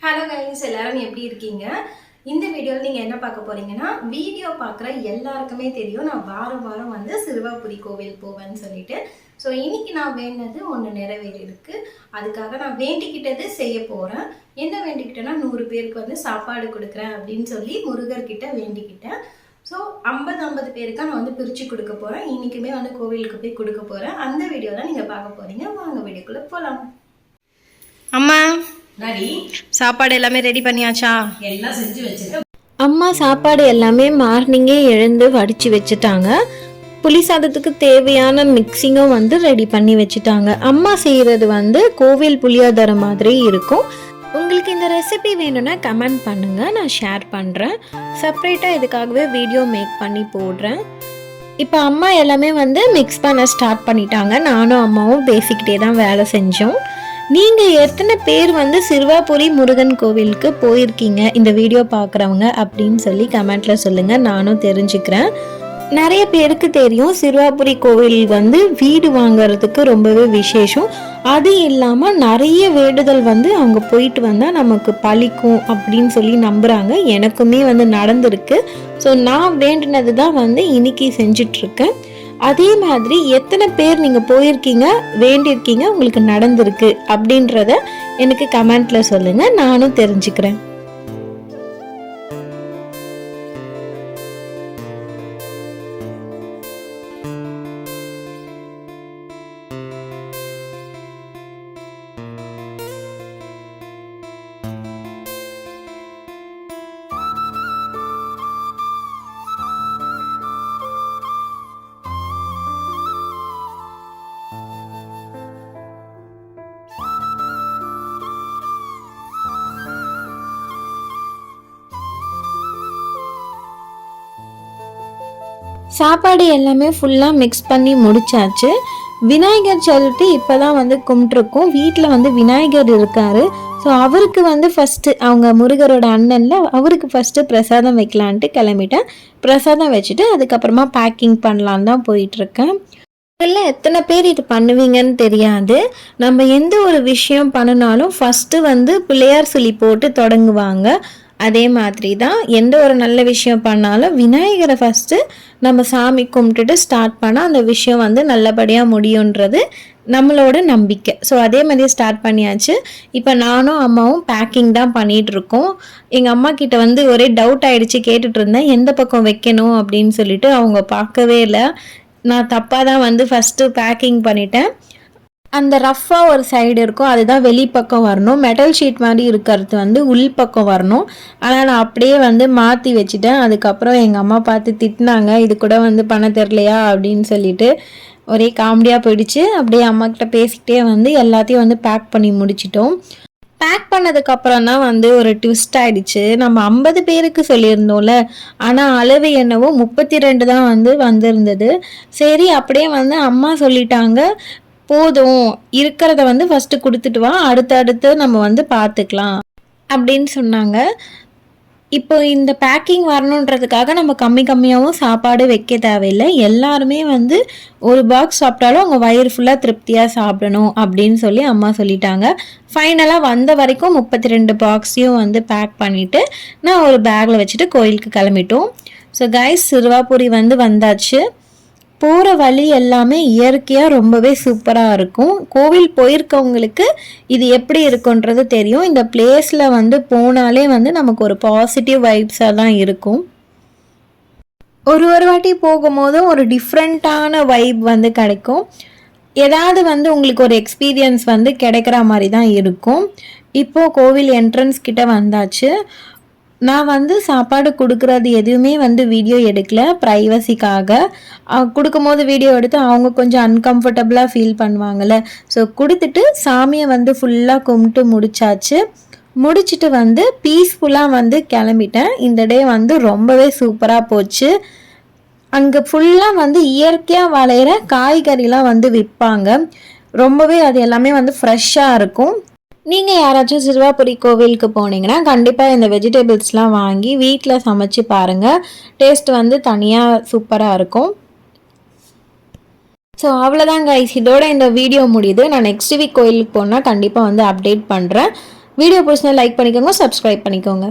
Hello guys, எல்லாரும் எப்படி இருக்கீங்க? இந்த வீடியோவில் நீங்கள் என்ன பார்க்க போறீங்கன்னா, வீடியோ பார்க்குற எல்லாருக்குமே தெரியும் நான் வாரம் வாரம் வந்து சிறுவாபுரி கோவில் போவேன்னு சொல்லிட்டு. ஸோ இன்னைக்கு நான் வேண்டினது ஒன்று நிறைவேறியிருக்கு. அதுக்காக நான் வேண்டிக்கிட்டது செய்ய போகிறேன். என்ன வேண்டிக்கிட்டேன்னா 100 பேருக்கு வந்து சாப்பாடு கொடுக்குறேன் அப்படின்னு சொல்லி முருகர்கிட்ட வேண்டிக்கிட்டேன். ஸோ 50 பேருக்கா நான் வந்து பிரித்து கொடுக்க போகிறேன். இன்றைக்குமே வந்து கோவிலுக்கு போய் கொடுக்க போகிறேன். அந்த வீடியோ தான் நீங்கள் பார்க்க போகிறீங்க. வாங்க வீடியோக்குள்ளே போகலாம். அம்மா, சாப்பாடு எல்லாமே ரெடி பண்ணியாச்சா? எல்லாம் செஞ்சு வச்சிருக்கேன். அம்மா சாப்பாடு எல்லாமே மார்னிங்கே எழுந்து வடித்து வச்சுட்டாங்க. புளி சாதத்துக்கு தேவையான மிக்சிங்கும் வந்து ரெடி பண்ணி வச்சுட்டாங்க. அம்மா செய்கிறது வந்து கோவில் புளியோதரை மாதிரி இருக்கும். உங்களுக்கு இந்த ரெசிபி வேணும்னா கமெண்ட் பண்ணுங்கள், நான் ஷேர் பண்ணுறேன். செப்ரேட்டாக இதுக்காகவே வீடியோ மேக் பண்ணி போடுறேன். இப்போ அம்மா எல்லாமே வந்து மிக்ஸ் பண்ண ஸ்டார்ட் பண்ணிட்டாங்க. நானும் அம்மாவும் பேசிக்கிட்டே தான் வேலை செஞ்சோம். நீங்கள் எத்தனை பேர் வந்து சிறுவாபுரி முருகன் கோவிலுக்கு போயிருக்கீங்க இந்த வீடியோ பார்க்குறவங்க அப்படின்னு சொல்லி கமெண்ட்டில் சொல்லுங்கள், நானும் தெரிஞ்சுக்கிறேன். நிறைய பேருக்கு தெரியும் சிறுவாபுரி கோவில் வந்து வீடு வாங்கிறதுக்கு ரொம்பவே விசேஷம். அது இல்லாமல் நிறைய வேண்டுதல் வந்து அவங்க போயிட்டு வந்தால் நமக்கு பலிக்கும் அப்படின்னு சொல்லி நம்புகிறாங்க. எனக்குமே வந்து நடந்திருக்கு. ஸோ நான் வேண்டினது தான் வந்து இன்னைக்கு செஞ்சிட்ருக்கேன். அதே மாதிரி எத்தனை பேர் நீங்கள் போயிருக்கீங்க, வேண்டியிருக்கீங்க, உங்களுக்கு நடந்திருக்கு அப்படின்றத எனக்கு கமெண்ட்டில் சொல்லுங்கள், நானும் தெரிஞ்சுக்கிறேன். சாப்பாடு எல்லாமே ஃபுல்லாக மிக்ஸ் பண்ணி முடிச்சாச்சு. விநாயகர் சதுர்த்தி இப்போ தான் வந்து கும்பிட்ருக்கோம். வீட்டில் வந்து விநாயகர் இருக்கார். ஸோ அவருக்கு வந்து ஃபஸ்ட்டு அவங்க முருகரோட அண்ணனில் அவருக்கு ஃபஸ்ட்டு பிரசாதம் வைக்கலான்ட்டு கிளம்பிட்டேன். பிரசாதம் வச்சுட்டு அதுக்கப்புறமா பேக்கிங் பண்ணலான் தான் போயிட்டுருக்கேன். இதெல்லாம் எத்தனை பேர் இது பண்ணுவீங்கன்னு தெரியாது. நம்ம எந்த ஒரு விஷயம் பண்ணினாலும் ஃபஸ்ட்டு வந்து பிள்ளையார் சொல்லி போட்டு தொடங்குவாங்க. அதே மாதிரி தான் எந்த ஒரு நல்ல விஷயம் பண்ணாலும் விநாயகரை ஃபஸ்ட்டு நம்ம சாமி கும்பிட்டுட்டு ஸ்டார்ட் பண்ணால் அந்த விஷயம் வந்து நல்லபடியாக முடியுன்றது நம்மளோட நம்பிக்கை. ஸோ அதே மாதிரி ஸ்டார்ட் பண்ணியாச்சு. இப்போ நானும் அம்மாவும் பேக்கிங் தான் பண்ணிகிட்ருக்கோம். எங்கள் அம்மா கிட்ட வந்து ஒரே டவுட் ஆகிடுச்சு, கேட்டுட்டு இருந்தேன் எந்த பக்கம் வைக்கணும் அப்படின்னு சொல்லிட்டு. அவங்க பார்க்கவே இல்லை. நான் தப்பாக தான் வந்து ஃபஸ்ட்டு பேக்கிங் பண்ணிட்டேன். அந்த ரஃப்பாக ஒரு சைடு இருக்கும், அதுதான் வெளிப்பக்கம் வரணும். மெட்டல் ஷீட் மாதிரி இருக்கிறது வந்து உள் பக்கம் வரணும். ஆனால் நான் அப்படியே வந்து மாற்றி வச்சுட்டேன். அதுக்கப்புறம் எங்கள் அம்மா பார்த்து திட்டினாங்க, இது கூட வந்து பண்ண தெரிலையா அப்படின்னு சொல்லிட்டு. ஒரே காமெடியாக போயிடுச்சு. அப்படியே அம்மாக்கிட்ட பேசிக்கிட்டே வந்து எல்லாத்தையும் வந்து பேக் பண்ணி முடிச்சிட்டோம். பேக் பண்ணதுக்கப்புறம் தான் வந்து ஒரு ட்விஸ்ட் ஆகிடுச்சு. நம்ம 50 பேருக்கு சொல்லியிருந்தோம்ல, ஆனால் அளவு என்னவோ 32 தான் வந்து வந்திருந்தது. சரி அப்படியே வந்து அம்மா சொல்லிட்டாங்க, போதும் இருக்கிறத வந்து ஃபஸ்ட்டு கொடுத்துட்டு வா, அடுத்தடுத்து நம்ம வந்து பார்த்துக்கலாம் அப்படின்னு சொன்னாங்க. இப்போ இந்த பேக்கிங் வரணுன்றதுக்காக நம்ம கம்மியாகவும் சாப்பாடு வைக்க தேவையில்லை. எல்லாருமே வந்து ஒரு பாக்ஸ் சாப்பிட்டாலும் அவங்க வயிறு ஃபுல்லாக திருப்தியாக சாப்பிடணும் அப்படின்னு சொல்லி அம்மா சொல்லிட்டாங்க. ஃபைனலாக வந்த வரைக்கும் 32 பாக்ஸையும் வந்து பேக் பண்ணிவிட்டு நான் ஒரு பேக்கில் வச்சுட்டு கோயிலுக்கு கிளம்பிட்டோம். ஸோ கைஸ், சிறுவாபுரி வந்து வந்தாச்சு. போகிற வழி எல்லாமே இயற்கையாக ரொம்பவே சூப்பராக இருக்கும். கோவில் போயிருக்கவங்களுக்கு இது எப்படி இருக்குன்றது தெரியும். இந்த பிளேஸில் வந்து போனாலே வந்து நமக்கு ஒரு பாசிட்டிவ் வைப்ஸாக தான் இருக்கும். ஒரு வாட்டி போகும்போதும் ஒரு டிஃப்ரெண்ட்டான வைப் வந்து கிடைக்கும். ஏதாவது வந்து உங்களுக்கு ஒரு எக்ஸ்பீரியன்ஸ் வந்து கிடைக்கிற மாதிரி தான் இருக்கும். இப்போது கோவில் என்ட்ரன்ஸ் கிட்ட வந்தாச்சு. நான் வந்து சாப்பாடு கொடுக்குறது எதுவுமே வந்து வீடியோ எடுக்கல, ப்ரைவசிக்காக. கொடுக்கும்போது வீடியோ எடுத்து அவங்க கொஞ்சம் அன்கம்ஃபர்டபுளாக ஃபீல் பண்ணுவாங்கள்ல. ஸோ கொடுத்துட்டு சாமியை வந்து ஃபுல்லாக கும்பிட்டு முடிச்சுட்டு வந்து பீஸ்ஃபுல்லாக வந்து கிளம்பிட்டேன். இந்த டே வந்து ரொம்பவே சூப்பராக போச்சு. அங்கே ஃபுல்லாக வந்து இயற்கையாக விளையிற காய்கறிலாம் வந்து விற்பாங்க. ரொம்பவே அது எல்லாமே வந்து ஃப்ரெஷ்ஷாக இருக்கும். நீங்கள் யாராச்சும் சிறுவாபுரி கோவிலுக்கு போனீங்கன்னா கண்டிப்பாக இந்த வெஜிடபிள்ஸ்லாம் வாங்கி வீட்டில் சமைச்சு பாருங்கள். டேஸ்ட் வந்து தனியாக சூப்பராக இருக்கும். ஸோ அவ்வளோதான் கைஸ், இதோட இந்த வீடியோ முடியுது. நான் நெக்ஸ்ட் வீக் கோயிலுக்கு போனால் கண்டிப்பாக வந்து அப்டேட் பண்ணுறேன். வீடியோ பிடிச்சினா லைக் பண்ணிக்கோங்க, சப்ஸ்கிரைப் பண்ணிக்கோங்க.